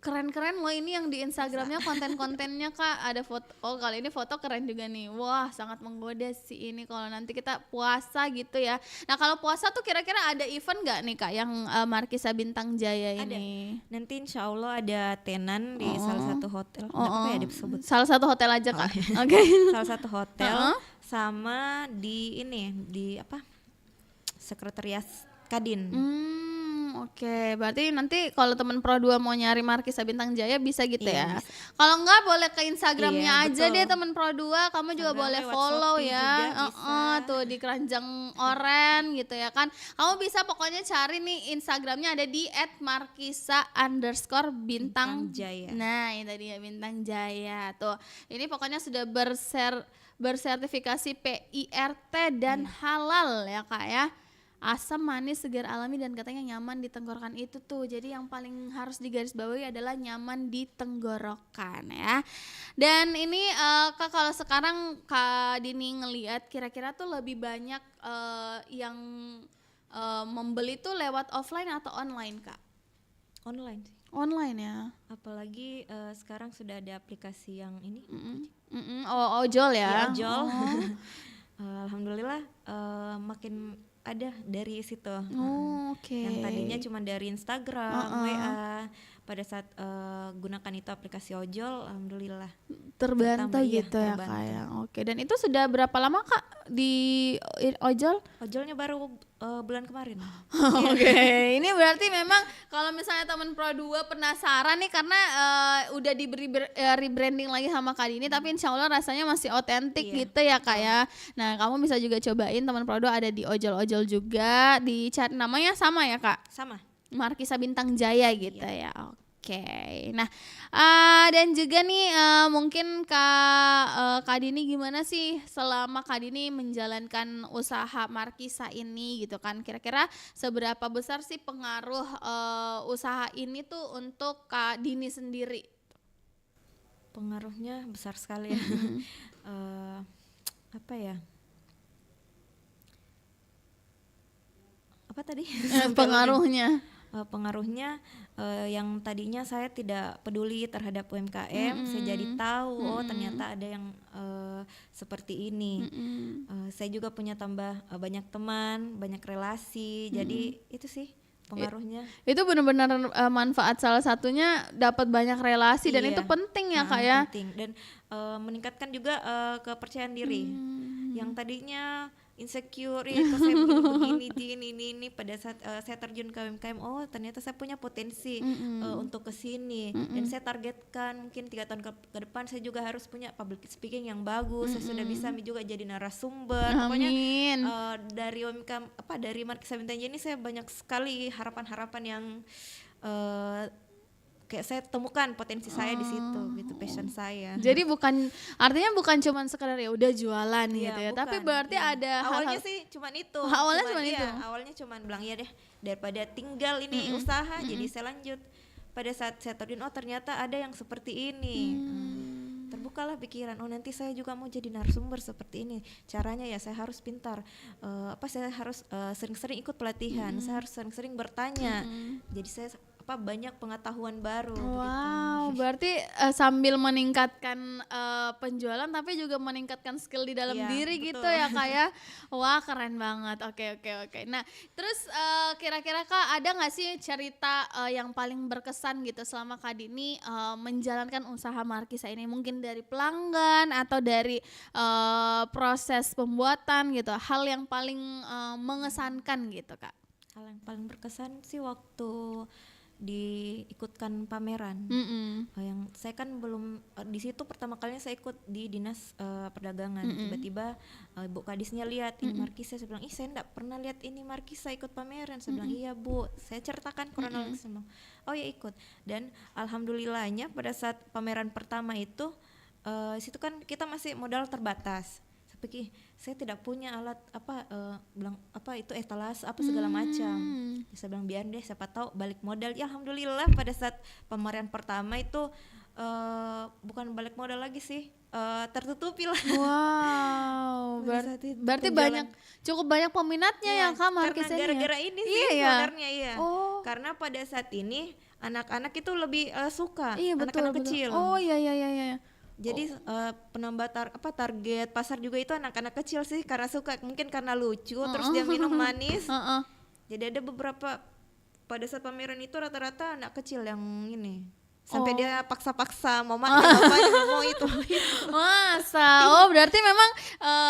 keren-keren loh ini yang di Instagramnya konten-kontennya Kak ada foto. Oh kali ini foto keren juga nih. Wah sangat menggoda sih ini kalau nanti kita puasa gitu ya. Nah kalau puasa tuh kira-kira ada event nggak nih Kak yang Markisa Bintang Jaya Ada. ini? Nanti insya Allah ada tenan di salah satu hotel. Nggak apa ya disebut. Salah satu hotel aja Kak. Oke. Salah satu hotel sama di ini di apa? Sekretariat Kadin. Oke, berarti nanti kalau teman Pro 2 mau nyari Markisa Bintang Jaya bisa gitu Iya, ya. Kalau enggak boleh ke Instagramnya Iya, aja betul. deh teman Pro 2, kamu juga Instagram boleh lewat follow Shopee ya. juga bisa. Tuh di Keranjang Oren gitu ya kan. Kamu bisa pokoknya cari nih Instagramnya ada di @markisa_bintang Bintang Jaya. Nah, ini tadi ya Bintang Jaya. Tuh. Ini pokoknya sudah bersertifikasi PIRT dan halal ya Kak ya. Asam, manis, segar alami dan katanya nyaman di tenggorokan itu tuh. Jadi yang paling harus digarisbawahi adalah nyaman di tenggorokan ya. Dan ini Kak kalau sekarang Kak Dini ngelihat kira-kira tuh lebih banyak yang membeli tuh lewat offline atau online Kak? Online sih. Online ya. Apalagi sekarang sudah ada aplikasi yang ini. Oh ojol ya. Ya, ojol. Alhamdulillah makin ada dari situ. Oh, oke. Yang tadinya cuma dari Instagram, WA. Pada saat gunakan itu aplikasi ojol, alhamdulillah. Terbantu Bertambah, iya, gitu ya terbantu. Kak ya. Oke, dan itu sudah berapa lama Kak di ojol? Ojolnya baru bulan kemarin. Oke, ini berarti memang kalau misalnya teman Pro 2 penasaran nih karena udah diberi rebranding lagi sama Kak Dini tapi insya Allah rasanya masih otentik Iya. gitu ya Kak ya. Nah kamu bisa juga cobain teman Pro 2 ada di ojol-ojol juga, dicari namanya sama ya Kak? Sama. Markisa Bintang Jaya gitu ya. Oke. Nah, dan juga nih mungkin Kak Dini gimana sih selama Kak Dini menjalankan usaha Markisa ini gitu kan. Kira-kira seberapa besar sih pengaruh usaha ini tuh untuk Kak Dini sendiri? Pengaruhnya besar sekali ya. Apa ya? Apa tadi? Pengaruhnya. Pengaruhnya yang tadinya saya tidak peduli terhadap UMKM, saya jadi tahu oh ternyata ada yang seperti ini. Saya juga punya tambah banyak teman, banyak relasi, jadi itu sih pengaruhnya. Itu benar-benar manfaat salah satunya dapat banyak relasi dan Iya. itu penting ya Kak ya. Penting dan meningkatkan juga kepercayaan diri. Yang tadinya insecure ya kok saya begini ini pada saat saya terjun ke UMKM oh ternyata saya punya potensi untuk kesini dan saya targetkan mungkin 3 tahun ke depan saya juga harus punya public speaking yang bagus saya sudah bisa juga jadi narasumber pokoknya Amin. dari UMKM dari Markisa Bintang Jaya ini saya banyak sekali harapan-harapan yang kayak saya temukan potensi saya di situ gitu passion saya. Jadi artinya bukan cuman sekedar ya udah jualan Iya, gitu ya, bukan, tapi berarti iya. ada awalnya hal-hal sih cuman itu. Awalnya cuman iya, itu. Awalnya cuman bilang ya deh daripada tinggal ini usaha jadi saya lanjut. Pada saat saya terjun oh ternyata ada yang seperti ini. Terbukalah pikiran oh nanti saya juga mau jadi narasumber seperti ini. Caranya ya saya harus pintar. Saya harus sering-sering ikut pelatihan. Saya harus sering-sering bertanya. Jadi saya banyak pengetahuan baru. Wow, berarti sambil meningkatkan penjualan tapi juga meningkatkan skill di dalam Iya, diri betul. gitu ya Kak ya. Wah, keren banget. Oke. Nah, terus kira-kira Kak ada nggak sih cerita yang paling berkesan gitu selama Kak Dini menjalankan usaha Markisa ini? Mungkin dari pelanggan atau dari proses pembuatan gitu. Hal yang paling mengesankan gitu Kak. Hal yang paling berkesan sih waktu diikutkan pameran. Yang saya kan belum di situ pertama kalinya saya ikut di dinas perdagangan. Tiba-tiba Bu Kadisnya lihat ini Markisa, saya bilang ih saya enggak pernah lihat ini Markisa ikut pameran. Saya bilang iya Bu, saya ceritakan kronologis semua. Oh ya ikut. Dan alhamdulillahnya pada saat pameran pertama itu situ kan kita masih modal terbatas. Saya tidak punya alat itu etalase segala macam. Saya bilang biar deh siapa tahu balik modal. Ya alhamdulillah pada saat pameran pertama itu bukan balik modal lagi sih, tertutupi lah. Wow, Pada saat itu berarti penjualan. cukup banyak peminatnya Iya, ya Kak karena markisnya. gara-gara ini sih Iya ya? sebenarnya iya. Oh. Karena pada saat ini anak-anak itu lebih suka, Iya betul, anak-anak betul. kecil. Oh iya. Jadi penambah target pasar juga itu anak-anak kecil sih, karena suka, mungkin karena lucu, terus dia minum manis. Heeh. Jadi ada beberapa pada saat pameran itu rata-rata anak kecil yang ini. Sampai dia paksa-paksa mamanya mau itu. Masa? Oh berarti memang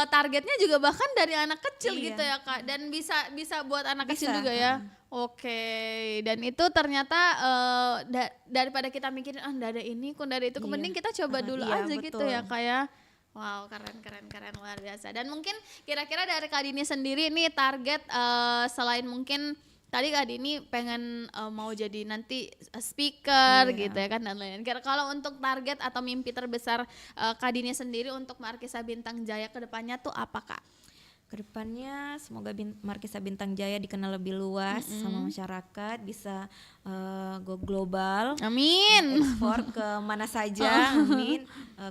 targetnya juga bahkan dari anak kecil Iya. gitu ya Kak, dan bisa buat anak kecil Bisa, juga ya. Oke, dan itu ternyata daripada kita mikirin nggak ada ini, kok nggak ada itu, Iya. mending kita coba dulu Iya, aja gitu betul. ya Kak ya. Wow, keren luar biasa. Dan mungkin kira-kira dari Kak Dini sendiri nih target selain mungkin tadi Kak Dini pengen mau jadi nanti speaker Iya. gitu ya kan dan lain-lain. Kalau untuk target atau mimpi terbesar Kak Dini sendiri untuk Markisa Bintang Jaya ke depannya tuh apa Kak? Kedepannya semoga Markisa Bintang Jaya dikenal lebih luas sama masyarakat, bisa go global, Amin. ekspor ke mana saja, amin.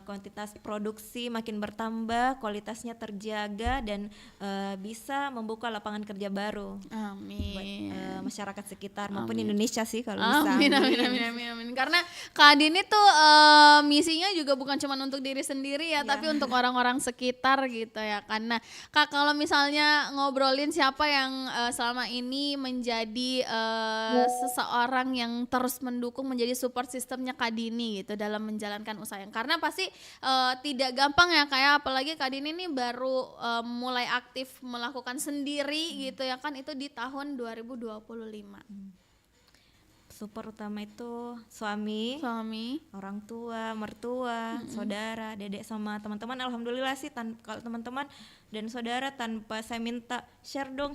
Kuantitas produksi makin bertambah, kualitasnya terjaga, dan bisa membuka lapangan kerja baru buat Amin. masyarakat sekitar maupun Indonesia sih kalau bisa. Amin. Karena Kak Dini tuh misinya juga bukan cuma untuk diri sendiri ya, tapi untuk orang-orang sekitar gitu ya. Karena Kak kalau misalnya ngobrolin siapa yang selama ini menjadi seseorang yang terus mendukung, menjadi support sistemnya Kak Dini gitu dalam menjalankan usaha yang, karena pasti tidak gampang ya kayak apalagi Kak Dini ini baru mulai aktif melakukan sendiri gitu ya kan, itu di tahun 2025. Support utama itu suami, orang tua, mertua, saudara, dedek sama teman-teman. Alhamdulillah sih kalau teman-teman dan saudara tanpa saya minta share dong.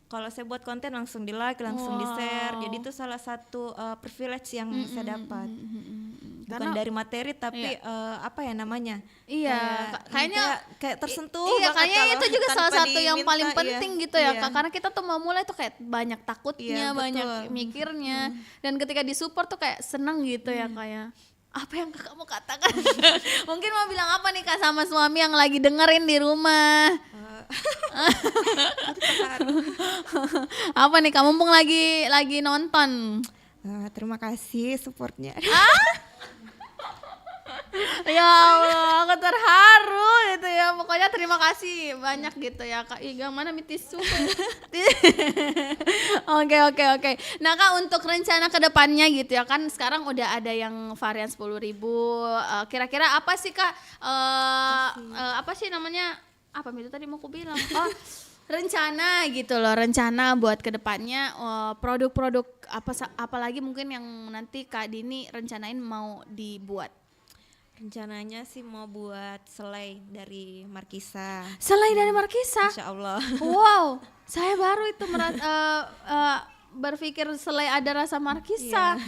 Kalau saya buat konten langsung di like, langsung di share. Jadi itu salah satu privilege yang saya dapat. Bukan dari materi tapi apa ya namanya? Iya, kayaknya kayak tersentuh. Iya, banget kayaknya kalau itu juga salah tanpa satu yang diminta, paling penting gitu ya iya. Kak. Karena kita tuh mau mulai tuh kayak banyak takutnya, Iya, banyak betul. mikirnya. Dan ketika disupport tuh kayak seneng gitu ya kayak apa yang Kakak mau katakan? Mungkin mau bilang apa nih Kak sama suami yang lagi dengerin di rumah? Apa nih Kak, mumpung lagi nonton? Terima kasih supportnya. Ya Allah, aku terharu gitu ya. Pokoknya terima kasih banyak gitu ya Kak. Yang mana tisu? Oke. Nah Kak, untuk rencana kedepannya gitu ya kan, sekarang udah ada yang varian 10.000. Kira-kira apa sih Kak? Apa sih namanya? Apa itu tadi mau aku bilang? Oh, rencana gitu loh, rencana buat kedepannya produk-produk apalagi mungkin yang nanti Kak Dini rencanain mau dibuat. Rencananya sih mau buat selai dari Markisa. Selai dari Markisa? Insya Allah. Wow, saya baru itu berpikir selai ada rasa Markisa.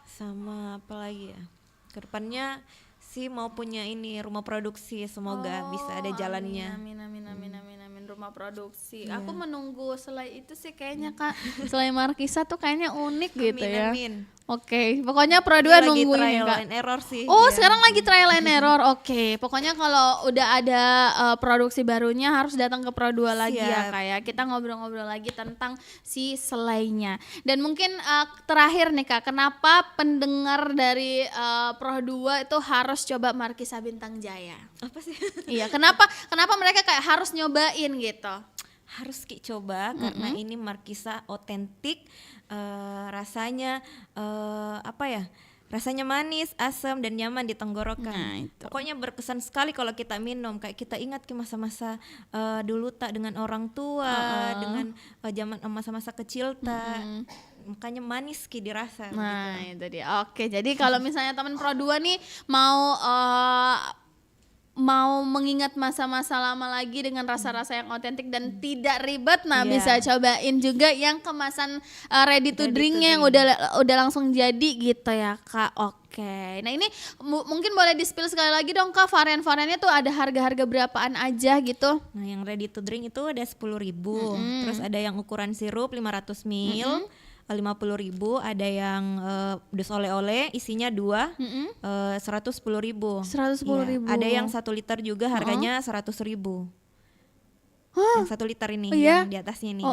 Sama apa lagi ya? Kedepannya sih mau punya ini rumah produksi, semoga bisa ada jalannya. Amin. Rumah produksi. Aku menunggu selai itu sih kayaknya Kak. Selai Markisa tuh kayaknya unik gitu ya. Amin. Oke, pokoknya Pro2 Lagi nungguin ya trial Kak. and error sih. Oh, iya. sekarang lagi trial and error. Oke, pokoknya kalau udah ada produksi barunya harus datang ke Pro2 lagi ya Siap. Kak ya. Kita ngobrol-ngobrol lagi tentang si selainya. Dan mungkin terakhir nih Kak, kenapa pendengar dari Pro2 itu harus coba Markisa Bintang Jaya? Apa sih? Iya, kenapa mereka kayak harus nyobain gitu? Harus coba karena ini Markisa otentik, rasanya apa ya? Rasanya manis, asam, dan nyaman di tenggorokan. Nah, itu. Pokoknya berkesan sekali kalau kita minum. Kayak kita ingat ke masa-masa dulu tak dengan orang tua, dengan zaman masa-masa kecil tak. Makanya manis ki dirasa. Nah, gitu. itu dia. Oke, jadi kalau misalnya teman Pro2 nih mau mengingat masa-masa lama lagi dengan rasa-rasa yang otentik dan tidak ribet, nah Iya. bisa cobain juga yang kemasan ready to Ready to drinknya yang udah langsung jadi gitu ya Kak. Oke, nah ini mungkin boleh di-spill sekali lagi dong Kak, varian-variannya tuh ada harga-harga berapaan aja gitu? Nah, yang ready to drink itu ada 10.000. Terus ada yang ukuran sirup 500 ml. 50.000, ada yang dus oleh-oleh isinya 2, 110.000. 110.000. Ada yang 1 liter juga harganya 100.000. Yang 1 liter ini Iya? yang di atasnya nih.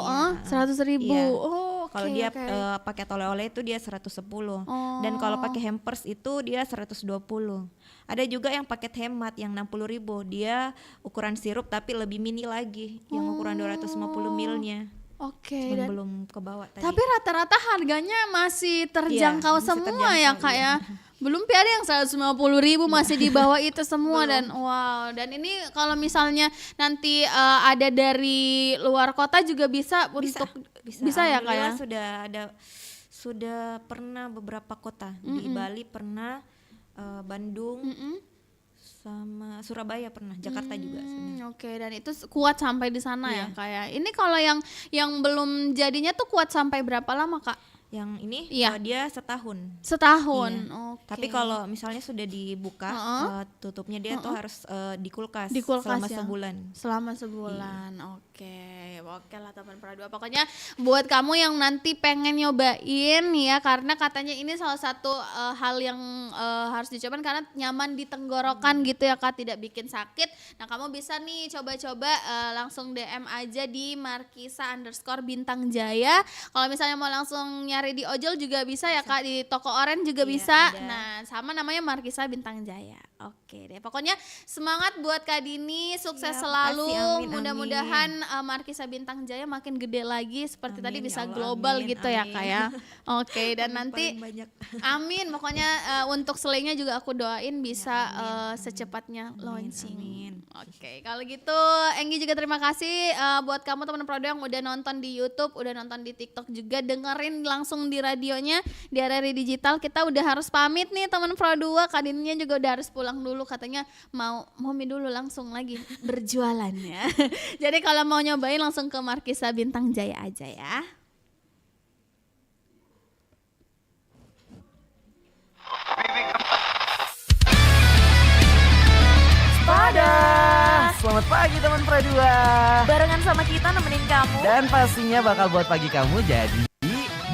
100.000. Iya. Oh, Kalau oke, dia oke. paket oleh-oleh itu dia 110. Dan kalau pakai hampers itu dia 120. Ada juga yang paket hemat yang 60.000. Dia ukuran sirup tapi lebih mini lagi, yang ukuran 250 ml-nya. Oke, Cuman dan belum kebawa tadi. tapi rata-rata harganya masih terjangkau Iya, masih semua ya terjangkau, Kak ya. Belum ada yang 150.000 masih di bawah itu semua. Dan wow, dan ini kalau misalnya nanti ada dari luar kota juga bisa untuk bisa ya Kak ya. Alhamdulillah sudah pernah beberapa kota. Di Bali pernah, Bandung, sama Surabaya pernah, Jakarta juga sudah. Oke, dan itu kuat sampai di sana ya Iya. Kak ya. Ini kalau yang belum jadinya tuh kuat sampai berapa lama Kak? Yang ini Iya. dia setahun. Setahun. Iya. Oke. Tapi kalau misalnya sudah dibuka, tutupnya dia tuh harus di kulkas, Di kulkas selama ya? sebulan. Selama sebulan. Oke lah teman Pradua. Pokoknya buat kamu yang nanti pengen nyobain ya, karena katanya ini salah satu hal yang harus dicobain karena nyaman di tenggorokan gitu ya Kak, tidak bikin sakit. Nah kamu bisa nih coba-coba langsung DM aja di Markisa_Bintang Jaya. Kalau misalnya mau langsung nyari di ojol juga bisa ya Kak, di toko oren juga Iya, bisa. ada. Nah sama namanya Markisa Bintang Jaya. Oke deh, pokoknya semangat buat Kak Dini, sukses Siap, selalu. makasih, amin, Mudah-mudahan Markisa Bintang Jaya makin gede lagi seperti tadi Amin, bisa ya Allah, global amin, gitu ya amin. Kak ya. Oke, dan Amin, nanti paling banyak. amin, pokoknya untuk selainya juga aku doain bisa secepatnya launching. amin. Oke, kalau gitu Enggi juga terima kasih buat kamu teman Prodo yang udah nonton di YouTube, udah nonton di TikTok juga, dengerin langsung di radionya di RRI Digital. Kita udah harus pamit nih teman Prodo, Kak Dininya juga udah harus pulang dulu, katanya mau mie dulu langsung lagi berjualan ya. Jadi kalau mau nyobain langsung ke Markisa Bintang Jaya aja ya. Selamat pagi teman Pradua. Barengan sama kita nemenin kamu. Dan pastinya bakal buat pagi kamu jadi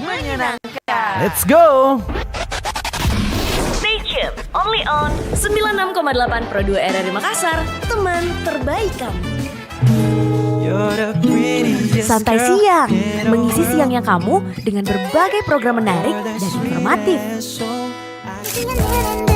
menyenangkan. Let's go. Stay tuned, only on 96,8 Pro 2 RRI Makassar, teman terbaik kamu. Santai siang, mengisi siangnya kamu dengan berbagai program menarik dan informatif. Singing